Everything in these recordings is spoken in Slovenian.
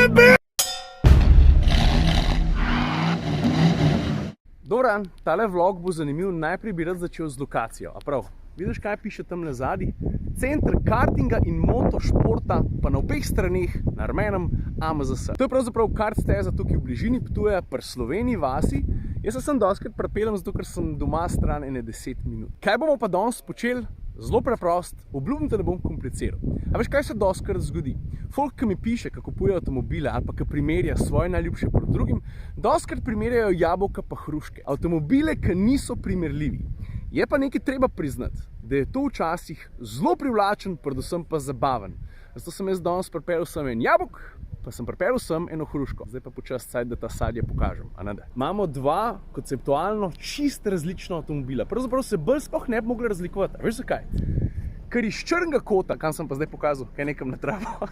Dober dan, tale vlog bo zanimiv. Najprej bi rad začel z lokacijo. A prav, vidiš kaj piše tam na zadnji? Center kartinga in motošporta, pa na obeh straneh na rumenem AMZS. To je pravzaprav kart steza tukaj v bližini Ptuja, pri Sloveniji vasi. Jaz se sem dostikrat pripeljem, zato ker sem doma stran ene 10 minut. Kaj bomo pa danes počeli? Zelo preprost, obljubim, da ne bom kompliciral. A veš, kaj se dostikrat zgodi? Folk, ki mi piše, kako kupuje avtomobile ali pa ki primerja svoje najljubše proti drugim, dostikrat primerjajo jabolka pa hruške. Avtomobile, ki niso primerljivi. Je pa nekaj treba priznati, da je to včasih zelo privlačen, predvsem pa zabaven. Zato sem jaz danes pripeljal sem en jabolk, pa sem pripeljal sem eno hruško. Zdaj pa počasi cajt, da ta sadje pokažem. Imamo dva konceptualno čist različna avtomobila. Pravzaprav se bolj sploh ne bi mogli razlikovati. Veš zakaj? Ker iz črnega kota, kam sem pa zdaj pokazal, kaj nekam na travo,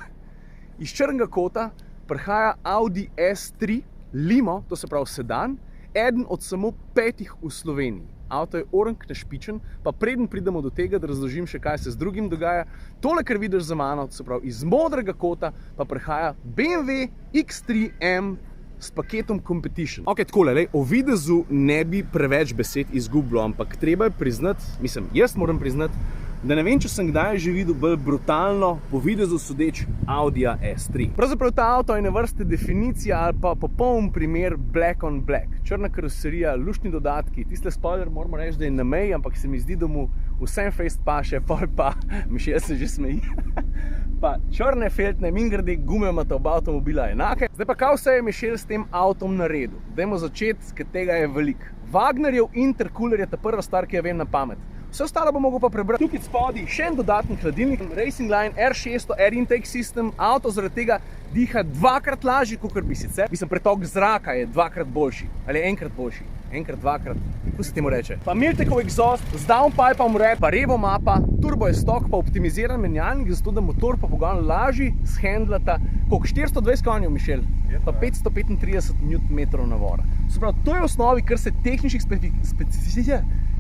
iz črnega kota prihaja Audi S3 Limo, to se pravi sedan, eden od samo 5 v Sloveniji. Avto je orank našpičen, pa preden pridemo do tega, da razložim še, kaj se z drugim dogaja, tole, kar vidiš za mano, to se pravi iz modrega kota, pa prihaja BMW X3M s paketom Competition. Ok, takole, o videzu ne bi preveč besed izgubilo, ampak treba je priznati, jaz moram priznati, da ne vem, če sem kdaj že videl bolj brutalno, po videzu sodeč, Audija S3. Pravzaprav ta avto je na vrste definicija ali pa popoln primer black on black. Črna karoserija, luštni dodatki, tiste spoiler moramo reči, da je na meji, ampak se mi zdi, da mu vsem fejst paše, pol pa, Mišel se že smeji. Pa črne feltne, mingrede, gume imata oba avtomobila enake. Zdaj pa kaj vse je Mišel s tem avtom naredil? Dajmo začeti, ker tega je veliko. Wagnerjev intercooler je ta prva stvar, ki jo vem na pamet. Vse ostalo bo mogel pa prebrati. Tukaj spodaj še en dodatni hladilnik, Racing Line R600 Air Intake System. Avto zaradi tega diha dvakrat lažje, kakor bi sicer. Pretok zraka je dvakrat boljši. Ali enkrat boljši. Enkrat, dvakrat. Kako se temu reče? Pa Miltekov exhaust, z downpipom vred, pa revo mapa, turbo je stok, pa optimiziran menjalnik, zato da motor pa pogon lažji shendlata. Koliko? 420 konjev, Mišel? Pa 535 Nm navora. To je v osnovi, kar se tehničnih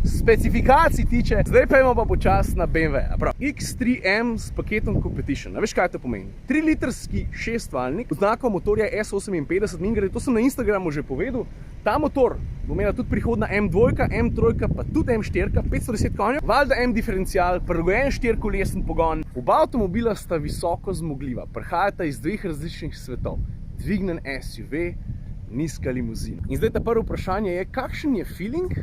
specifikacij tiče. Zdaj pa imamo pa počas na BMW. X3M s paketom Competition. A veš, kaj to pomeni? 3-litrski 6-valjnik, oznako motorja S58, mingrede, to sem na Instagramu že povedal. Ta motor bo imela tudi prihodna M2, M3, pa tudi M4, 510 konjev, valjda M diferencial, prilagojen 4-kolesen pogon. Oba avtomobila sta visoko zmogljiva, prihajata iz dveh različnih svetov. Dvignen SUV, nizka limuzina. In zdaj ta prvo vprašanje je, kakšen je feeling,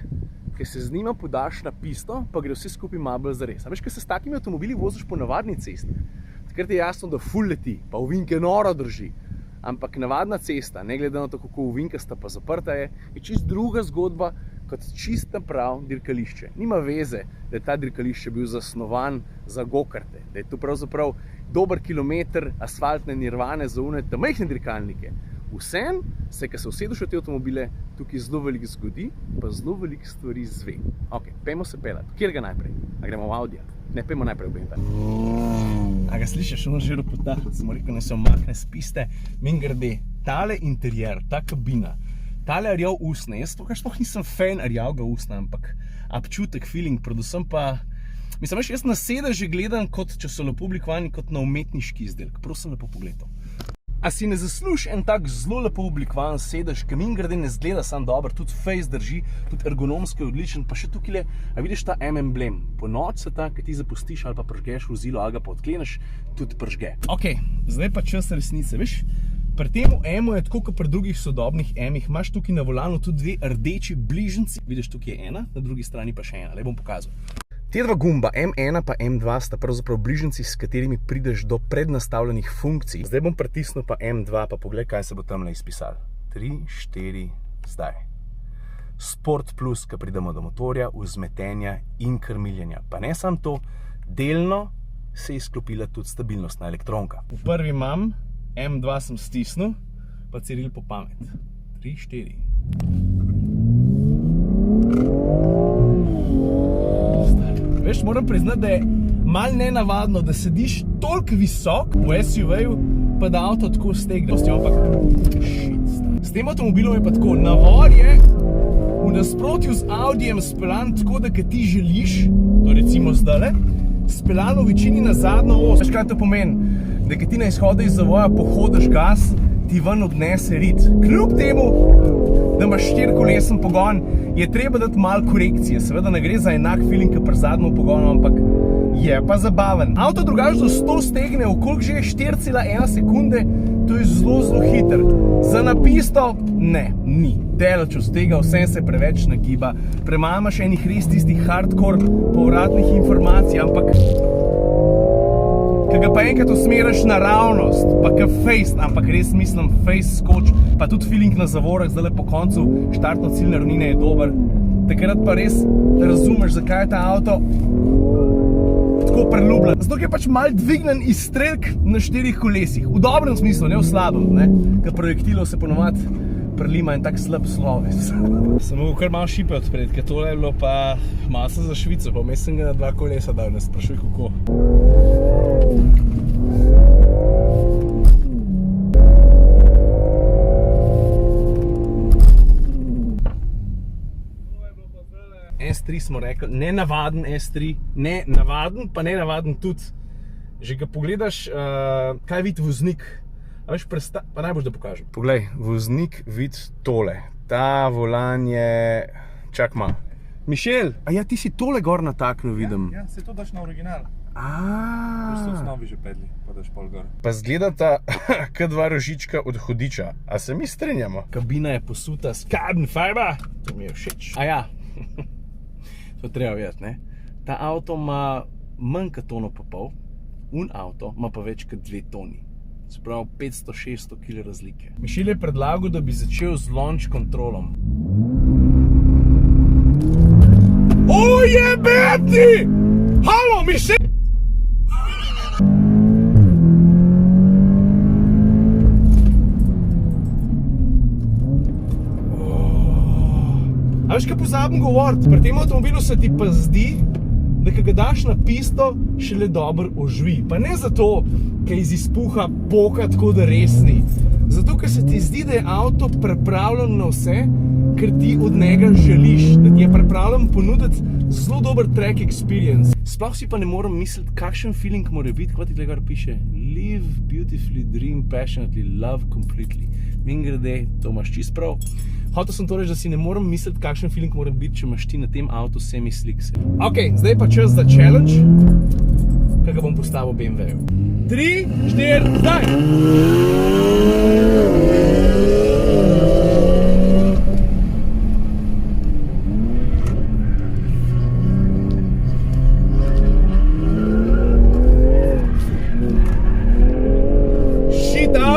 ki se z njima podaš na pisto, pa gre vse skupaj malo bolj zares. A veš, ko se s takimi avtomobili voziš po navadni cesti, takrat je jasno, da ful leti, pa ovinke noro drži. Ampak navadna cesta, ne glede na to, kako ovinkasta pa zaprta je čist druga zgodba kot čist prav dirkališče. Nima veze, da je ta dirkališče bil zasnovan za gokarte, da je to pravzaprav dober kilometer asfaltne nirvane za one majhne dirkalnike. Vsem se, ko se usedeš v te avtomobile, tukaj zelo veliko zgodi, pa zelo veliko stvari zve. Ok, pejmo se pelati. Kjer ga najprej? A gremo v Audija? Ne, pejmo najprej v BMW. A ga slišiš, on že ropotah, samo rekel, ne se omakne z piste. Mingrede, tale interijer, ta kabina, tale rjav usne, jaz sploh nisem fan rjavga usna, ampak občutek, feeling, predvsem pa, jaz na sedeže gledam, kot če so lepo oblikovani kot na umetniški izdelek. Prosim, lepo pogledal. A si ne zasluži en tak zelo lepo oblikovan sedež, ki mingrede ne zgleda sam dobro, tudi face drži, tudi ergonomsko je odličen, pa še tukaj, a vidiš ta M-emblem. Po noč se ta, ki ti zapustiš ali pa pržgeš vozilo, ali ga pa odkleneš, tudi pržge. Ok, zdaj pa čas resnice, veš? Pri temu M-u je tako, kot pri drugih sodobnih M-ih, imaš tukaj na volanu tudi dve rdeči bližnjici. Vidiš, tukaj je ena, na drugi strani pa še ena, le bom pokazal. Te dva gumba, M1 pa M2, sta pravzaprav bližnjici, s katerimi prideš do prednastavljenih funkcij. Zdaj bom pritisnil pa M2, pa pogled, kaj se bo tamle izpisalo. 3, 4, zdaj. Sport plus, ko pridemo do motorja, vzmetenja in krmiljenja. Pa ne samo to, delno se je izklopila tudi stabilnostna elektronka. V prvi imam, M2 sem stisnil, pa Ciril po pamet. 3, 4. Veš, moram priznati, da je malo nenavadno, da sediš toliko visok v SUV-ju, pa da avto tako stegne. S tem avtomobilom je pa tako, navor je v nasprotju z Audijem speljan tako, da ti želiš, to recimo zdajle, speljan v večini na zadnjo os. Veš, kaj to pomeni? Da ti na izhodu iz zavoja pohodiš gas ti ven odnese rit. Kljub temu, da imaš 4-kolesen pogon, je treba dati malo korekcije. Seveda ne gre za enak feeling, kot pri zadnjem pogonu, ampak je pa zabaven. Avto drugače do 100 stegne, okoliko že je 4,1 sekunde, to je zelo, zelo hiter. Za na pisto, ne, ni. Daleč od tega, vsem se preveč nagiba. Premalo imaš enih res tistih hardcore povratnih informacij, ampak ko ga pa enkrat usmeriš naravnost, pa ka face, ampak res mislim face skoč, pa tudi feeling na zavorah, zdaj po koncu štartno-ciljne ravnine je dober. Takrat pa res razumeš, zakaj je ta avto tako priljubljen. Zato je pač malo dvignen izstrelk na 4 kolesih. V dobrem smislu, ne v slabem, ne? Ker projektilov se ponovadi prelima en tak slab sloves. Sem mogel kar malo šipe odpred, ker tole je bilo pa masa za Švico, pa vmes sem ga na 2 kolesa dal, ne sprašuj kako. S3 smo rekli, nenavaden S3, ne navaden, pa nenavaden tudi. Že ga pogledaš, kaj vidi voznik, a veš, pa najbolj da pokažem. Poglej, voznik vidi tole, ta volan je, čak malo. Mišel, a ja, ti si tole gor nataknil, vidim. Ja, se to daš na original. To so osnovi že pedli, pa daš pol gor. Pa zgledata kot 2 rožička od hudiča, a se mi strinjamo? Kabina je posuta s carbon fiber, to mi je všeč. A ja. To treba vedeti, ne? Ta avto ima manj kot tono pa pol, avto ima pa več kot 2 toni. Se pravi 500-600 kg razlike. Mišel je predlagal, da bi začel z launch kontrolom. Ojebeti! Halo, Mišel! A veš, kaj pozabim govoriti? Pri tem avtomobilu se ti pa zdi, da ko ga daš na pisto, šele dobro oživi. Pa ne zato, ker iz izpuha poka tako da resni. Zato, ker se ti zdi, da je avto pripravljen na vse, ker ti od njega želiš. Da ti je pripravljen ponuditi zelo dober track experience. Sploh si pa ne morem misliti, kakšen feeling mora biti, kot ti tukaj gor piše. Live beautifully, dream passionately, love completely. Mingrede, to imaš čist prav. Hotel sem to reči, da si ne morem misliti, kakšen feeling mora biti, če imaš ti na tem avtu semi-slick. Ok, zdaj pa čas za challenge, kaj ga bom postavil BMW-ju. 3, 4, zdaj!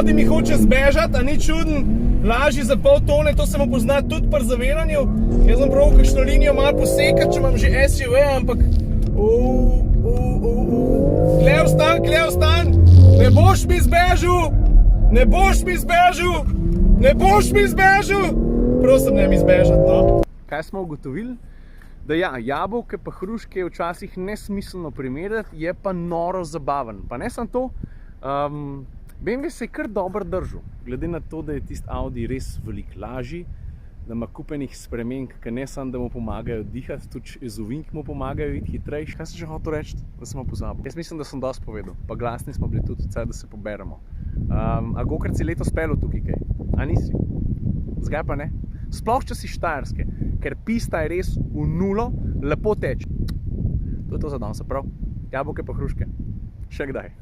Audi mi hoče zbežati, a ni čuden, lažji za pol tone, to se mu pozna tudi pri zaviranju. Jaz sem prav kakšno linijo malo posekati, če imam že SUV, ampak Kle vstan, ne boš mi zbežal, ne boš mi zbežal, ne boš mi zbežal. Prosim, ne mi zbežati, no. Kaj smo ugotovili? Da ja, jabolke pa hruške je včasih nesmiselno primerjati, je pa noro zabaven. Pa ne samo to, BMW se je kar dobro držal, glede na to, da je tisti Audi res veliko lažji, da ima kupenih spremenk, ki ne samo, da mu pomagajo dihati, tudi ezovink mu pomagajo iti hitrejši. Kaj sem že hotel reči, da sem pozabil? Jaz mislim, da sem dosti povedal, pa glasni smo bili tudi, da se poberemo. A gokrat si letos pelil tukaj kaj? A nisi? Zgaj pa ne? Sploh, če si Štajerske, ker pista je res v nulo, lepo teče. To je to za danes, prav? Jabolke pa hruške. Še kdaj.